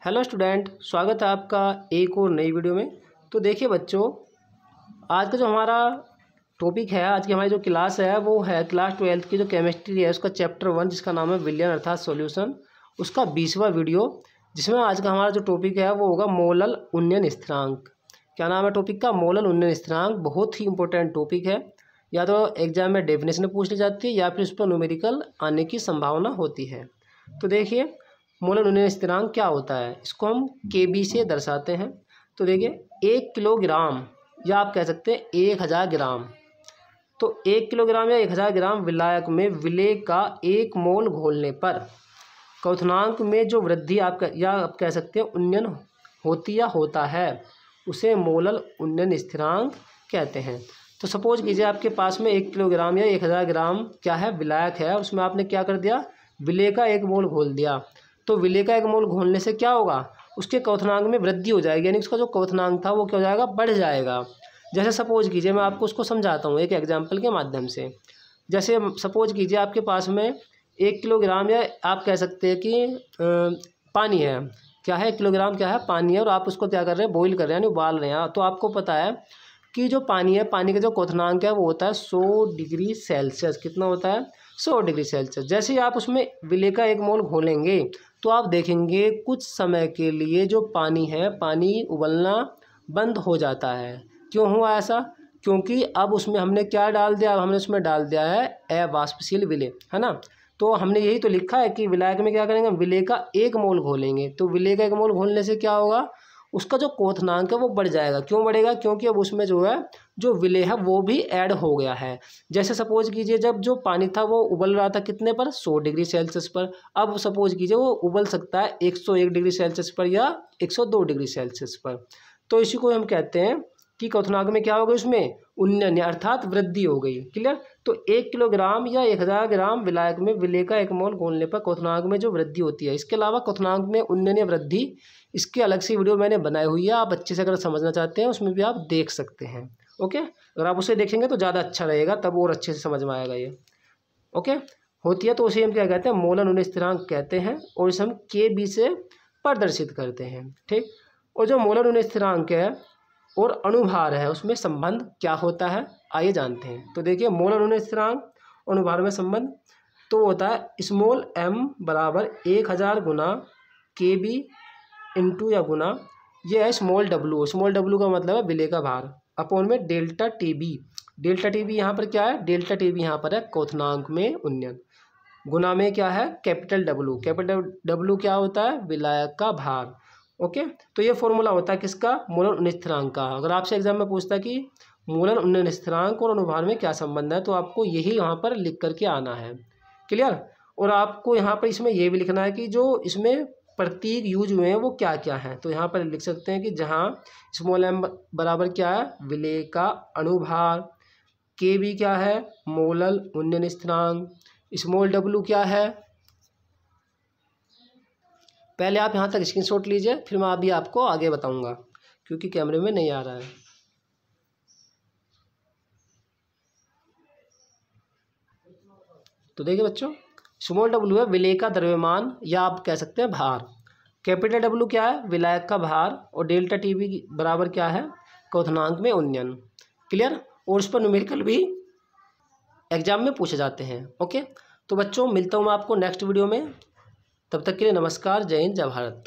Hello student, स्वागत है आपका एक और नई वीडियो में। तो देखिए बच्चों, आज का जो हमारा टॉपिक है, आज की हमारी जो क्लास है वो है क्लास 12th की जो केमिस्ट्री है उसका चैप्टर 1 जिसका नाम है विलयन अर्थात सॉल्यूशन, उसका 20वां वीडियो, जिसमें आज का हमारा जो टॉपिक है वो होगा मोलल उन्नयन स्थिरांक। क्या नाम है टॉपिक का? मोलल उन्नयन स्थिरांक। बहुत ही इंपॉर्टेंट टॉपिक है, या तो एग्जाम में डेफिनेशन पूछ ली जाती है या फिर उस पर न्यूमेरिकल आने की संभावना होती है। तो देखिए, मोलल उन्नयन स्थिरांक क्या होता है, इसको हम केबी से दर्शाते हैं। तो देखिए, 1 किलोग्राम या आप कह सकते हैं 1000 ग्राम। तो 1 किलोग्राम या 1000 ग्राम विलायक में विलेय का 1 मोल घोलने पर क्वथनांक में जो वृद्धि आप कह सकते हैं उन्नयन होती या होता है, उसे मोलल उन्नयन स्थिरांक कहते हैं। तो सपोज कीजिए आपके पास में 1 किलोग्राम या 1000 ग्राम क्या है, विलायक है, उसमें आपने क्या कर दिया, विलेय का 1 मोल घोल दिया। तो विलेय का 1 मोल घोलने से क्या होगा, उसके क्वथनांक में वृद्धि हो जाएगी, यानी उसका जो क्वथनांक था वो क्या हो जाएगा, बढ़ जाएगा। जैसे सपोज कीजिए, मैं आपको उसको समझाता हूँ एक एग्जाम्पल के माध्यम से। जैसे सपोज कीजिए आपके पास में 1 किलोग्राम या आप कह सकते हैं कि पानी है। क्या है, 1 किलोग्राम क्या है, पानी है, और आप उसको क्या कर रहे हैं, बॉईल कर रहे हैं, यानी उबाल रहे हैं। तो आपको पता है कि जो पानी है, पानी का जो क्वथनांक है वो होता है 100 डिग्री सेल्सियस। कितना होता है? 100 डिग्री सेल्सियस। जैसे ही आप उसमें विलेय का 1 मोल घोलेंगे तो आप देखेंगे कुछ समय के लिए जो पानी है, पानी उबलना बंद हो जाता है। क्यों हुआ ऐसा? क्योंकि अब उसमें हमने क्या डाल दिया, अब हमने उसमें डाल दिया है अवाष्पशील विलेय, है ना। तो हमने यही तो लिखा है कि विलायक में क्या करेंगे, विलेय का 1 मोल घोलेंगे। तो विलेय का 1 मोल घोलने से क्या होगा, उसका जो क्वथनांक है वो बढ़ जाएगा। क्यों बढ़ेगा? क्योंकि अब उसमें जो है जो विलेय है वो भी ऐड हो गया है। जैसे सपोज कीजिए, जब जो पानी था वो उबल रहा था कितने पर, 100 डिग्री सेल्सियस पर। अब सपोज कीजिए वो उबल सकता है 101 डिग्री सेल्सियस पर या 102 डिग्री सेल्सियस पर। तो इसी को हम कहते हैं कि क्वथनांक में क्या हो गया, उसमें उन्नयन अर्थात वृद्धि हो गई। क्लियर? तो 1 किलोग्राम या 1000 ग्राम विलायक में विलेय का 1 मोल घोलने पर क्वथनांक में जो वृद्धि होती है। इसके अलावा क्वथनांक में उन्नयन या वृद्धि, इसके अलग से वीडियो मैंने बनाई हुई है, आप अच्छे से अगर समझना चाहते हैं उसमें भी आप देख सकते हैं। ओके, अगर आप उसे देखेंगे तो ज़्यादा अच्छा रहेगा, तब और अच्छे से समझ में आएगा ये। ओके, होती है तो उसे हम क्या कहते हैं, मोलल उन्नयन स्थिरांक कहते हैं, और इसे हम KB से प्रदर्शित करते हैं। ठीक, और जो मोलल उन्नयन स्थिरांक है और अणुभार है उसमें संबंध क्या होता है, आइए जानते हैं। तो देखिए, मोलल उन्नयन स्थिरांक और अणुभार में संबंध तो होता है स्मॉल m बराबर 1000 गुना KB इंटू या गुना, ये है स्मॉल w। स्मॉल w का मतलब है विलेय का भार, अपॉन में डेल्टा TB। डेल्टा TB यहाँ पर क्या है, डेल्टा TB यहाँ पर है क्वथनांक में उन्नयन, गुना में क्या है, कैपिटल W। कैपिटल W क्या होता है, विलायक का भार। ओके, तो ये फॉर्मूला होता है किसका, मोलल उन्नयन स्थिरांक का। अगर आपसे एग्जाम में पूछता है कि मोलल उन्नयन स्थिरांक और अणुभार में क्या संबंध है, तो आपको यही यहाँ पर लिख करके आना है। क्लियर? और आपको यहाँ पर इसमें यह भी लिखना है कि जो इसमें प्रतीक यूज हुए हैं वो क्या क्या हैं। तो यहाँ पर लिख सकते हैं कि जहाँ स्मॉल m बराबर क्या है, विलेय का अणुभार, KB क्या है, मोलल उन्नयन स्थिरांक, स्मॉल w क्या है। पहले आप यहाँ तक स्क्रीनशॉट लीजिए, फिर मैं अभी आपको आगे बताऊंगा, क्योंकि कैमरे में नहीं आ रहा है। तो देखिए बच्चों, स्मॉल w है विलेय का द्रव्यमान या आप कह सकते हैं भार, कैपिटल W क्या है, विलायक का भार, और डेल्टा TB बराबर क्या है, क्वथनांक में उन्नयन। क्लियर? और उस पर न्यूमेरिकल भी एग्जाम में पूछे जाते हैं। ओके, तो बच्चों मिलता हूँ मैं आपको नेक्स्ट वीडियो में, तब तक के लिए नमस्कार, जय हिंद, जय भारत।